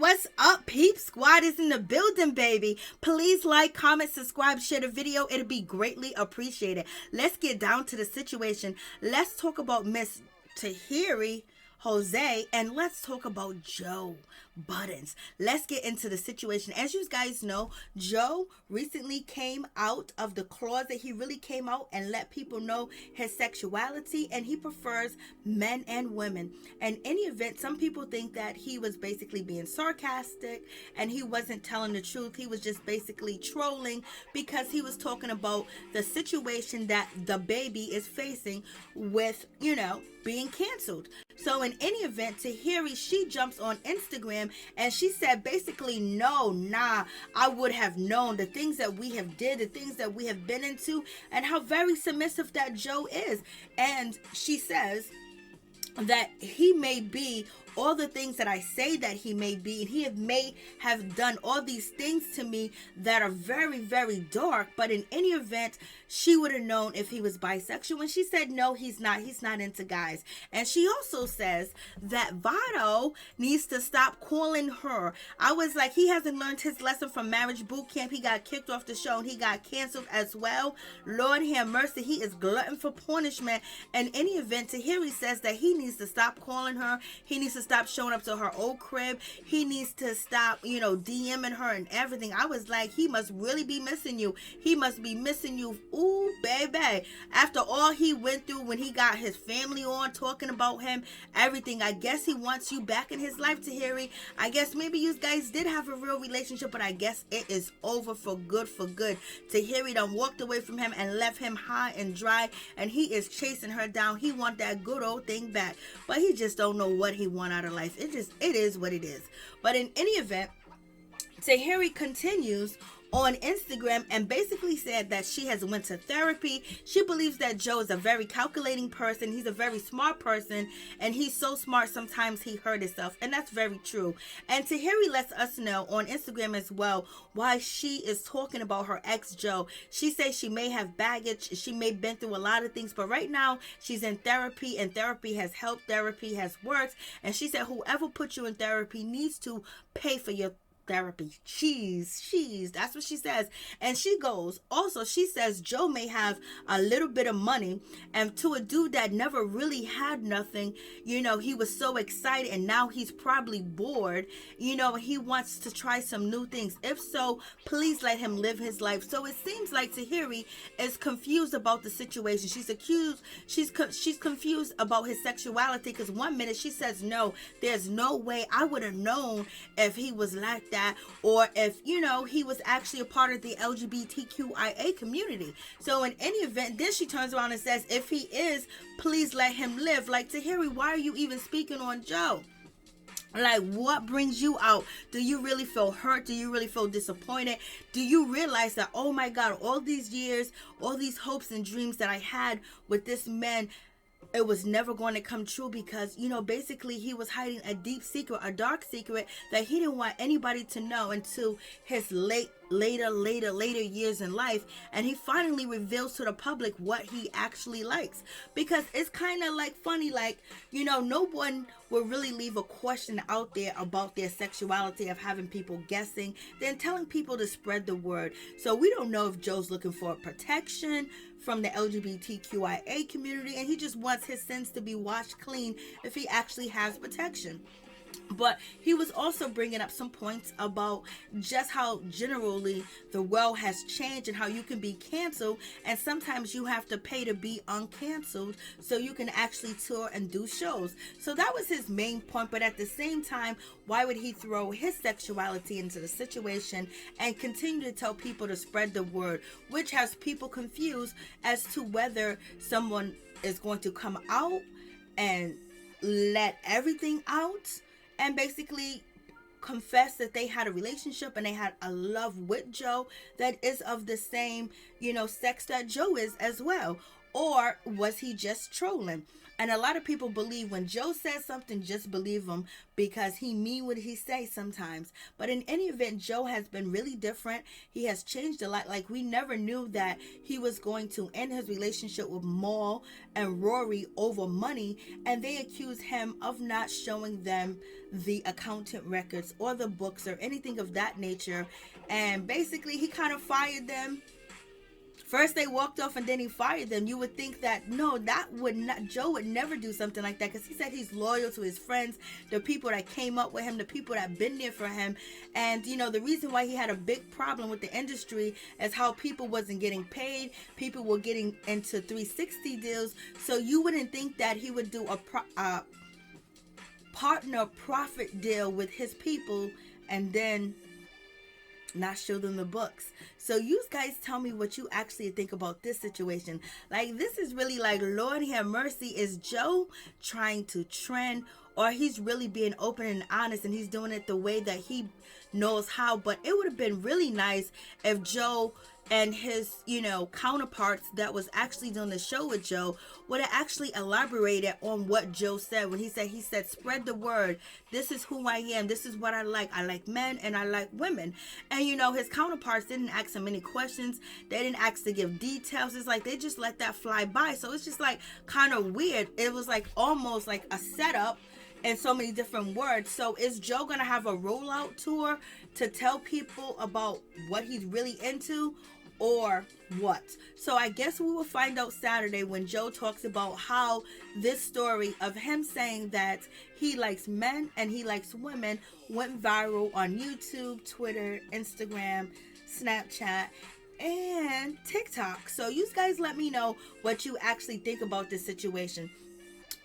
what's up? Peep Squad is in the building, baby. Please like, comment, subscribe, share the video. It'll be greatly appreciated. Let's get down to the situation. Let's talk about Miss Tahiry Jose, and let's talk about Joe Budden. Let's get into the situation. As you guys know, Joe recently came out of the closet. He really came out and let people know his sexuality, and he prefers men and women. And in any event, some people think that he was basically being sarcastic and he wasn't telling the truth. He was just basically trolling because he was talking about the situation that the baby is facing with, being canceled. So in any event, Tahiri, she jumps on Instagram and she said basically, I would have known the things that we have did, the things that we have been into, and how very submissive that Joe is. And she says that he may be all the things that I say that he may be, and he may have done all these things to me that are very, very dark, but in any event, she would have known if he was bisexual. And she said, no, he's not into guys. And she also says that Vado needs to stop calling her. I was like, he hasn't learned his lesson from Marriage Boot Camp. He got kicked off the show and he got canceled as well. Lord have mercy, he is glutton for punishment. In any event, Tahiri says that he needs to stop calling her. He needs to stop showing up to her old crib. He needs to stop, DMing her and everything. I was like, he must really be missing you. He must be missing you. Ooh, baby. After all he went through when he got his family on talking about him, everything. I guess he wants you back in his life, Tahiri. I guess maybe you guys did have a real relationship, but I guess it is over for good. Tahiri done walked away from him and left him high and dry, and he is chasing her down. He want that good old thing back, but he just don't know what he want out of life. It is what it is. But in any event, Tahiri continues on Instagram and basically said that she has went to therapy. She believes that Joe is a very calculating person. He's a very smart person, and he's so smart sometimes he hurt himself, and that's very true. And Tahiri lets us know on Instagram as well why she is talking about her ex Joe. She says she may have baggage, she may have been through a lot of things, but right now she's in therapy, and therapy has helped, therapy has worked. And she said whoever put you in therapy needs to pay for your therapy. She's that's what she says. And she goes, also she says Joe may have a little bit of money, and to a dude that never really had nothing, he was so excited, and now he's probably bored, he wants to try some new things. If so, please let him live his life. So it seems like Tahiri is confused about the situation. She's confused about his sexuality, because one minute she says, no, there's no way I would have known if he was like that, or if he was actually a part of the LGBTQIA community. So in any event, then she turns around and says, if he is, please let him live. Like, Tahiri, why are you even speaking on Joe? Like, what brings you out? Do you really feel hurt? Do you really feel disappointed? Do you realize that, oh my God, all these years, all these hopes and dreams that I had with this man, it was never going to come true, because basically he was hiding a deep secret, a dark secret that he didn't want anybody to know until his later years in life, and he finally reveals to the public what he actually likes. Because it's kind of like funny, like no one will really leave a question out there about their sexuality of having people guessing than telling people to spread the word. So we don't know if Joe's looking for protection from the LGBTQIA community, and he just wants his sins to be washed clean if he actually has protection. But he was also bringing up some points about just how generally the world has changed and how you can be canceled, and sometimes you have to pay to be uncanceled so you can actually tour and do shows. So that was his main point. But at the same time, why would he throw his sexuality into the situation and continue to tell people to spread the word, which has people confused as to whether someone is going to come out and let everything out and basically confess that they had a relationship and they had a love with Joe that is of the same, sex that Joe is as well? Or was he just trolling? And a lot of people believe when Joe says something, just believe him because he mean what he says sometimes. But in any event, Joe has been really different. He has changed a lot. Like, we never knew that he was going to end his relationship with Maul and Rory over money. And they accused him of not showing them the accountant records or the books or anything of that nature. And basically, he kind of fired them. First they walked off and then he fired them. You would think that, no, that would not, Joe would never do something like that, because he said he's loyal to his friends, the people that came up with him, the people that been there for him. And, you know, the reason why he had a big problem with the industry is how people wasn't getting paid. People were getting into 360 deals. So you wouldn't think that he would do a partner profit deal with his people and then not show them the books. So you guys tell me what you actually think about this situation. Like, this is really like, Lord have mercy. Is Joe trying to trend, or he's really being open and honest and he's doing it the way that he knows how? But it would have been really nice if Joe and his, you know, counterparts that was actually doing the show with Joe would have actually elaborated on what Joe said when he said, spread the word. This is who I am. This is what I like. I like men and I like women. And, you know, his counterparts didn't ask him any questions. They didn't ask to give details. It's like they just let that fly by. So it's just like kind of weird. It was like almost like a setup in so many different words. So is Joe going to have a rollout tour to tell people about what he's really into, or what? So I guess we will find out Saturday when Joe talks about how this story of him saying that he likes men and he likes women went viral on YouTube, Twitter, Instagram, Snapchat, and TikTok. So you guys let me know what you actually think about this situation.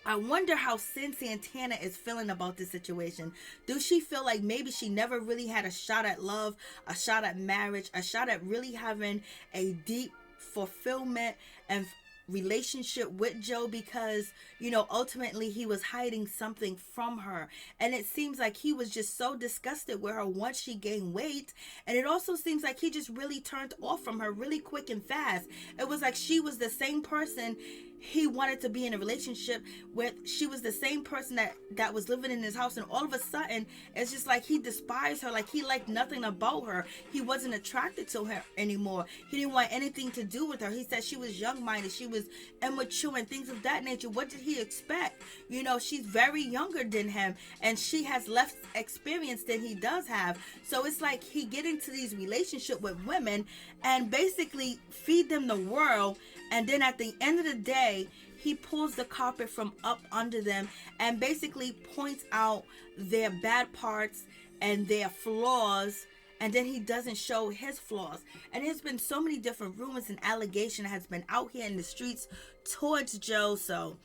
I wonder how Sin Santana is feeling about this situation. Does she feel like maybe she never really had a shot at love, a shot at marriage, a shot at really having a deep fulfillment and relationship with Joe, because, you know, ultimately he was hiding something from her, and it seems like he was just so disgusted with her once she gained weight, and it also seems like he just really turned off from her really quick and fast. It was like she was the same person he wanted to be in a relationship with. She was the same person that was living in his house, and all of a sudden it's just like he despised her, like he liked nothing about her. He wasn't attracted to her anymore. He didn't want anything to do with her. He said she was young-minded, she was immature and things of that nature. What did he expect? You know, she's very younger than him and she has less experience than he does have. So it's like he get into these relationships with women and basically feed them the world, and then at the end of the day he pulls the carpet from up under them and basically points out their bad parts and their flaws, and then he doesn't show his flaws. And there's been so many different rumors and allegations has been out here in the streets towards Joe. So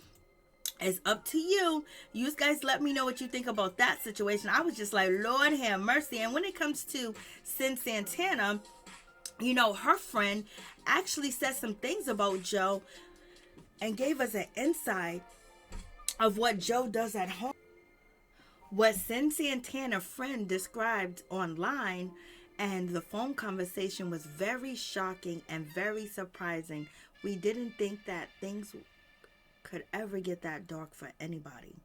it's up to you. You guys let me know what you think about that situation. I was just like, Lord have mercy. And when it comes to Sin Santana, you know, her friend actually said some things about Joe and gave us an insight of what Joe does at home. What Sin Santana friend described online, and the phone conversation was very shocking and very surprising. We didn't think that things could ever get that dark for anybody.